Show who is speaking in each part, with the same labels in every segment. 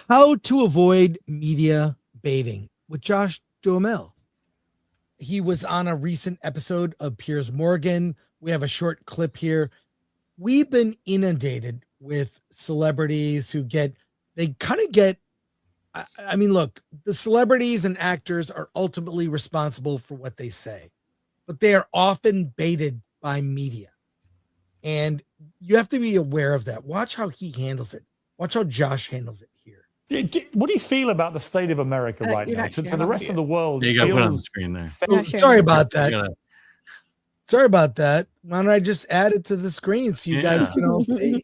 Speaker 1: How to avoid media baiting with Josh Duhamel. He was on a recent episode of Piers Morgan. We have a short clip here. We've been inundated with celebrities who I mean, look, the celebrities and actors are ultimately responsible for what they say, but they are often baited by media. And you have to be aware of that. Watch how he handles it. Watch how Josh handles it here.
Speaker 2: What do you feel about the state of America right now? To the rest of the world,
Speaker 3: you got to put it on the screen there.
Speaker 1: Oh, sorry about that. Sorry about that. Why don't I just add it to the screen so you guys can all see?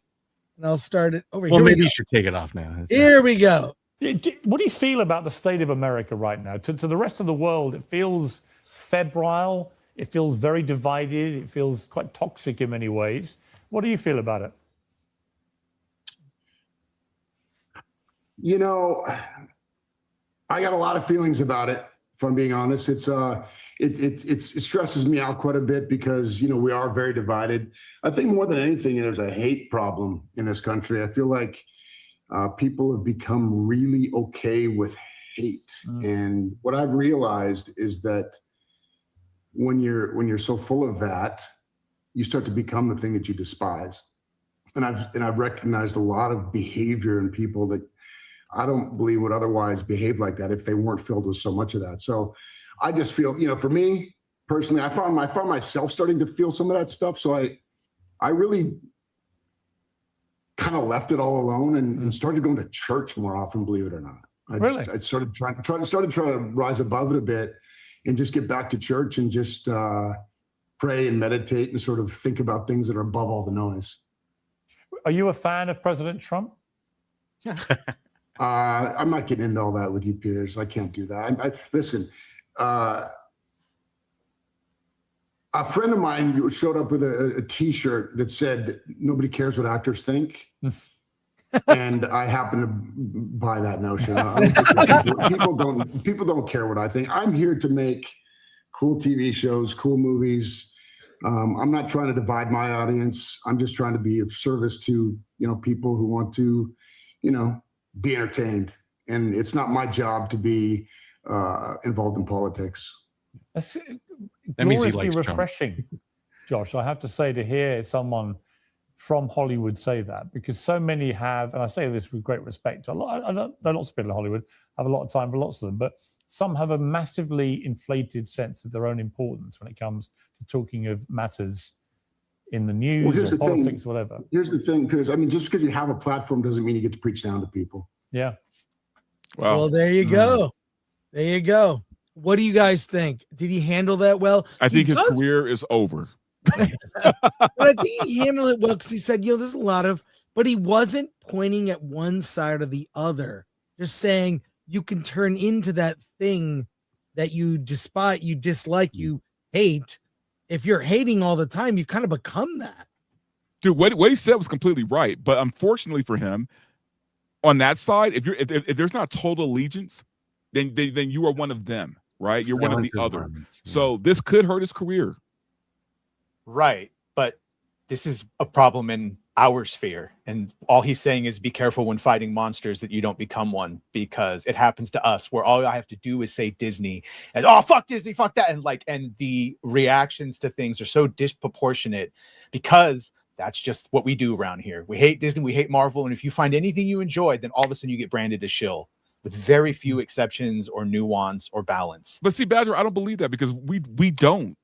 Speaker 1: And I'll start it over here.
Speaker 3: Well, maybe you should take it off now.
Speaker 1: Here we go.
Speaker 2: What do you feel about the state of America right now? To the rest of the world, it feels febrile. It feels very divided. It feels quite toxic in many ways. What do you feel about it?
Speaker 4: You know, I got a lot of feelings about it. If I'm being honest, it stresses me out quite a bit because, you know, we are very divided. I think more than anything, there's a hate problem in this country. I feel like people have become really okay with hate. And what I've realized is that when you're so full of that, you start to become the thing that you despise. And I've recognized a lot of behavior in people that I don't believe would otherwise behave like that if they weren't filled with so much of that. So I just feel, you know, for me personally, I found myself starting to feel some of that stuff. So I really kind of left it all alone and started going to church more often, believe it or not. I started trying to rise above it a bit and just get back to church and just pray and meditate and sort of think about things that are above all the noise.
Speaker 2: Are you a fan of President Trump?
Speaker 4: I'm not getting into all that with you, Piers. I can't do that. Listen, a friend of mine showed up with a T-shirt that said, "Nobody cares what actors think." And I happen to buy that notion. People don't care what I think. I'm here to make cool TV shows, cool movies. I'm not trying to divide my audience. I'm just trying to be of service to, you know, people who want to, you know, be entertained. And it's not my job to be involved in politics.
Speaker 2: That's gloriously refreshing, Josh. I have to say, to hear someone from Hollywood say that, because so many have, and I say this with great respect, I know lots of people in Hollywood, have a lot of time for lots of them, but some have a massively inflated sense of their own importance when it comes to talking of matters in the news or politics, whatever.
Speaker 4: Here's the thing, Piers. I mean, just because you have a platform doesn't mean you get to preach down to people.
Speaker 2: Yeah.
Speaker 1: Wow. Well, there you go. There you go. What do you guys think? Did he handle that well?
Speaker 5: I think his career is over.
Speaker 1: But I think he handled it well because he said, you know, there's a lot of, but he wasn't pointing at one side or the other, just saying you can turn into that thing that you despise, you dislike, you hate. If you're hating all the time, you kind of become that.
Speaker 5: Dude, what he said was completely right. But unfortunately for him, on that side, if there's not total allegiance, then you are one of them, right? You're one of the other. Yeah. So this could hurt his career.
Speaker 6: Right. But this is a problem in our sphere. And all he's saying is be careful when fighting monsters that you don't become one, because it happens to us where all I have to do is say Disney and, oh, fuck Disney, fuck that. And the reactions to things are so disproportionate because that's just what we do around here. We hate Disney, we hate Marvel. And if you find anything you enjoy, then all of a sudden you get branded as shill, with very few exceptions or nuance or balance.
Speaker 5: But see, Badger, I don't believe that because we don't.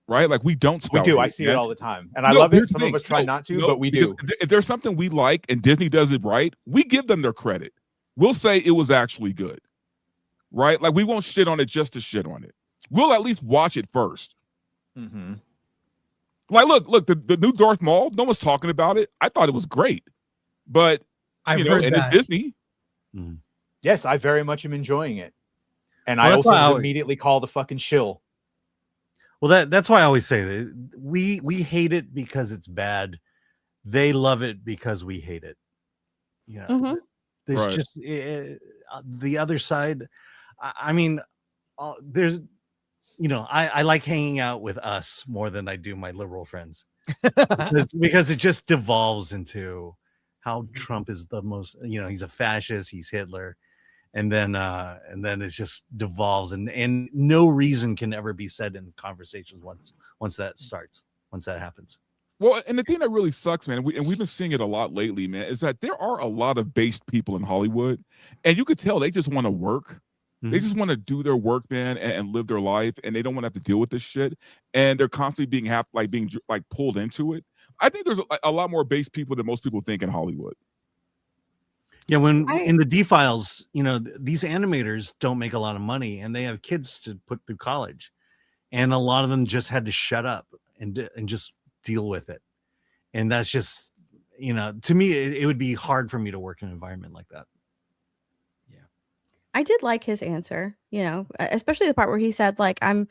Speaker 5: Right? Like we don't.
Speaker 6: We do. I see it all the time. And I love it. Some of us try not to, but we do.
Speaker 5: If there's something we like and Disney does it right, we give them their credit. We'll say it was actually good. Right? Like we won't shit on it just to shit on it. We'll at least watch it first.
Speaker 6: Mm-hmm.
Speaker 5: Like, look, the new Darth Maul, no one's talking about it. I thought it was great. But, it's Disney.
Speaker 6: Mm-hmm. Yes, I very much am enjoying it. And I also immediately call the fucking shill.
Speaker 3: Well, that's why I always say that we hate it because it's bad. They love it because we hate it. Yeah, there's just the other side. I mean, there's, I like hanging out with us more than I do my liberal friends because it just devolves into how Trump is the most, he's a fascist, he's Hitler, and then it just devolves, and no reason can ever be said in conversations once that happens.
Speaker 5: Well, and the thing that really sucks, man, we've been seeing it a lot lately, man, is that there are a lot of based people in Hollywood, and you could tell they just want to work. They just want to do their work, man, and live their life, and they don't want to have to deal with this shit. And they're constantly being pulled into it. I think there's a lot more base people than most people think in Hollywood.
Speaker 3: Yeah, in the D-Files, these animators don't make a lot of money, and they have kids to put through college, and a lot of them just had to shut up and just deal with it. And that's just, to me, it would be hard for me to work in an environment like that.
Speaker 7: I did like his answer, especially the part where he said, like, I'm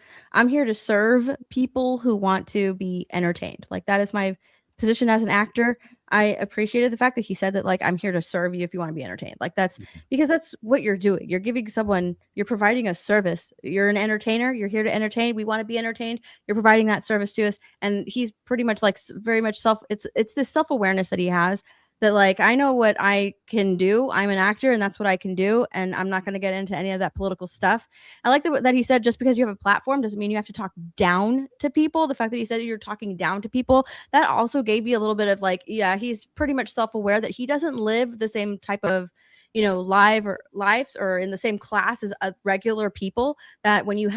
Speaker 7: here to serve people who want to be entertained. Like, that is my position as an actor. I appreciated the fact that he said that, like, I'm here to serve you if you want to be entertained. Like, that's because that's what you're doing. You're giving someone, you're providing a service. You're an entertainer. You're here to entertain. We want to be entertained. You're providing that service to us. And he's pretty much like very much it's this self-awareness that he has, that, like, I know what I can do. I'm an actor, and that's what I can do, and I'm not going to get into any of that political stuff. I like that he said just because you have a platform doesn't mean you have to talk down to people. The fact that he said you're talking down to people, that also gave you a little bit of, like, yeah, he's pretty much self-aware that he doesn't live the same type of lives or in the same class as regular people. That when you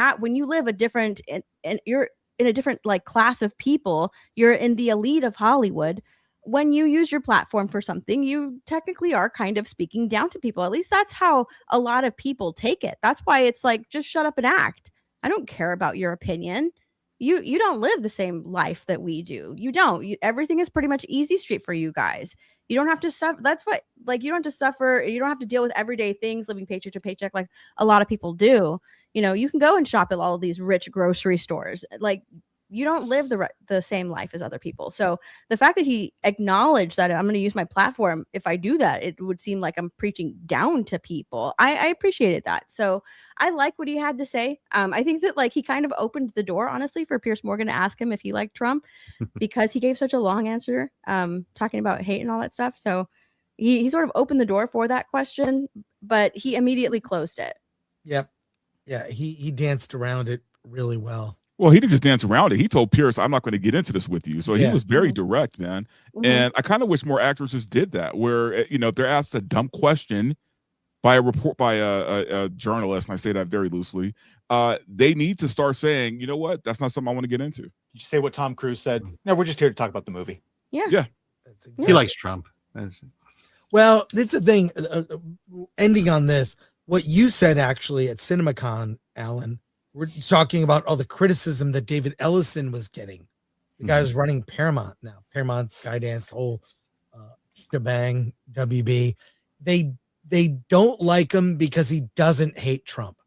Speaker 7: live a different and you're in a different, like, class of people, you're in the elite of Hollywood. When you use your platform for something, you technically are kind of speaking down to people. At least that's how a lot of people take it. That's why it's like, just shut up and act. I don't care about your opinion. You don't live the same life that we do. You don't. Everything is pretty much easy street for you guys. You don't have to suffer. That's what, like, you don't have to suffer. You don't have to deal with everyday things, living paycheck to paycheck like a lot of people do. You can go and shop at all of these rich grocery stores. Like, you don't live the same life as other people. So the fact that he acknowledged that I'm going to use my platform, if I do that, it would seem like I'm preaching down to people. I appreciated that. So I like what he had to say. I think that, like, he kind of opened the door, honestly, for Piers Morgan to ask him if he liked Trump because he gave such a long answer, talking about hate and all that stuff. So he sort of opened the door for that question, but he immediately closed it.
Speaker 1: Yep. Yeah. He danced around it really well.
Speaker 5: Well, he didn't just dance around it. He told Pierce, I'm not going to get into this with you. So he was very direct, man. And I kind of wish more actresses did that, where, if they're asked a dumb question by a journalist, and I say that very loosely, they need to start saying, you know what, that's not something I want to get into.
Speaker 6: Did you say what Tom Cruise said? No, we're just here to talk about the movie.
Speaker 7: Yeah.
Speaker 1: That's exactly.
Speaker 3: He likes Trump.
Speaker 1: Well, this is the thing, ending on this, what you said actually at CinemaCon, Alan, we're talking about all the criticism that David Ellison was getting. The guy who's running Paramount now. Paramount, Skydance, the whole shebang, WB. They don't like him because he doesn't hate Trump.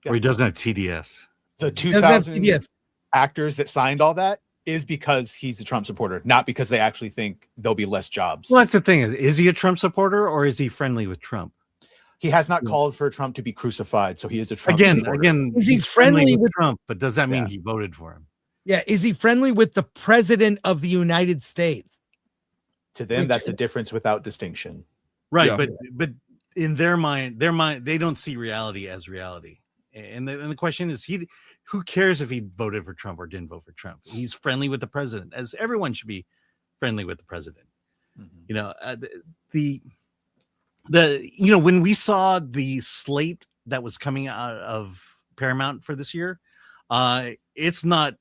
Speaker 3: Or he doesn't have TDS.
Speaker 6: The 2,000 actors that signed all that is because he's a Trump supporter, not because they actually think there'll be less jobs.
Speaker 3: Well, that's the thing. Is he a Trump supporter, or is he friendly with Trump?
Speaker 6: He has not called for Trump to be crucified, so he is a Trump supporter.
Speaker 3: Again,
Speaker 1: is he friendly with
Speaker 3: Trump? But does that mean he voted for him?
Speaker 1: Yeah, is he friendly with the president of the United States?
Speaker 6: To them, that's a difference without distinction.
Speaker 3: Right, yeah. But in their mind, they don't see reality as reality. And the question is, who cares if he voted for Trump or didn't vote for Trump? He's friendly with the president, as everyone should be friendly with the president. When we saw the slate that was coming out of Paramount for this year, it's not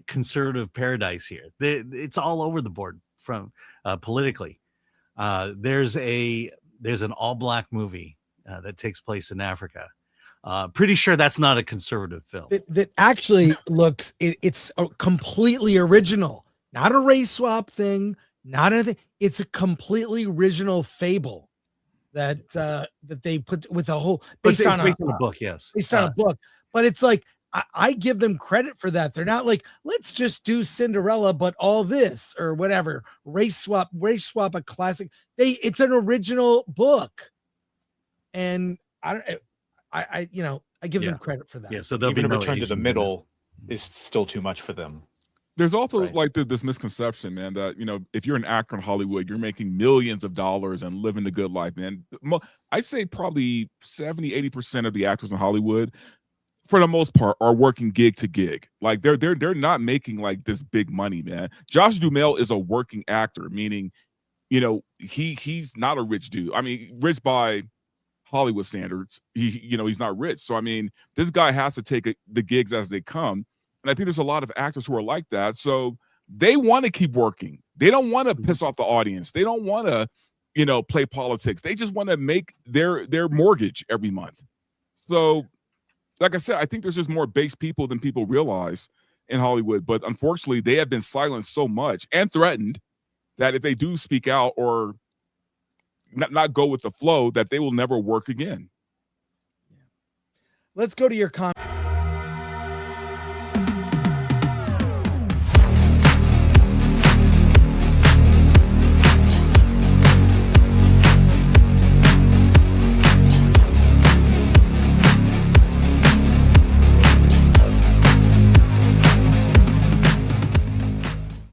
Speaker 3: conservative paradise here. It's all over the board from politically. There's an all-black movie that takes place in Africa. Pretty sure that's not a conservative film.
Speaker 1: That actually looks, it's completely original, not a race swap thing, not anything. It's a completely original fable that they put with a whole based on a
Speaker 3: book, yes,
Speaker 1: based on a book. But it's like I give them credit for that. They're not like, let's just do Cinderella, but all this or whatever. Race swap a classic. It's an original book, and I give them credit for that.
Speaker 3: Yeah, so they'll
Speaker 6: even
Speaker 3: be
Speaker 6: a return to the middle is still too much for them.
Speaker 5: There's also like this misconception, man, that, you know, if you're an actor in Hollywood, you're making millions of dollars and living the good life, man. I say probably 70-80% of the actors in Hollywood, for the most part, are working gig to gig. Like they're not making like this big money, man. Josh Duhamel is a working actor, meaning, you know, he's not a rich dude. I mean, rich by Hollywood standards. He's not rich. So I mean, this guy has to take the gigs as they come. And I think there's a lot of actors who are like that. So they want to keep working. They don't want to piss off the audience. They don't want to, you know, play politics. They just want to make their mortgage every month. So, like I said, I think there's just more base people than people realize in Hollywood. But unfortunately, they have been silenced so much and threatened that if they do speak out or not go with the flow, that they will never work again.
Speaker 1: Let's go to your comment.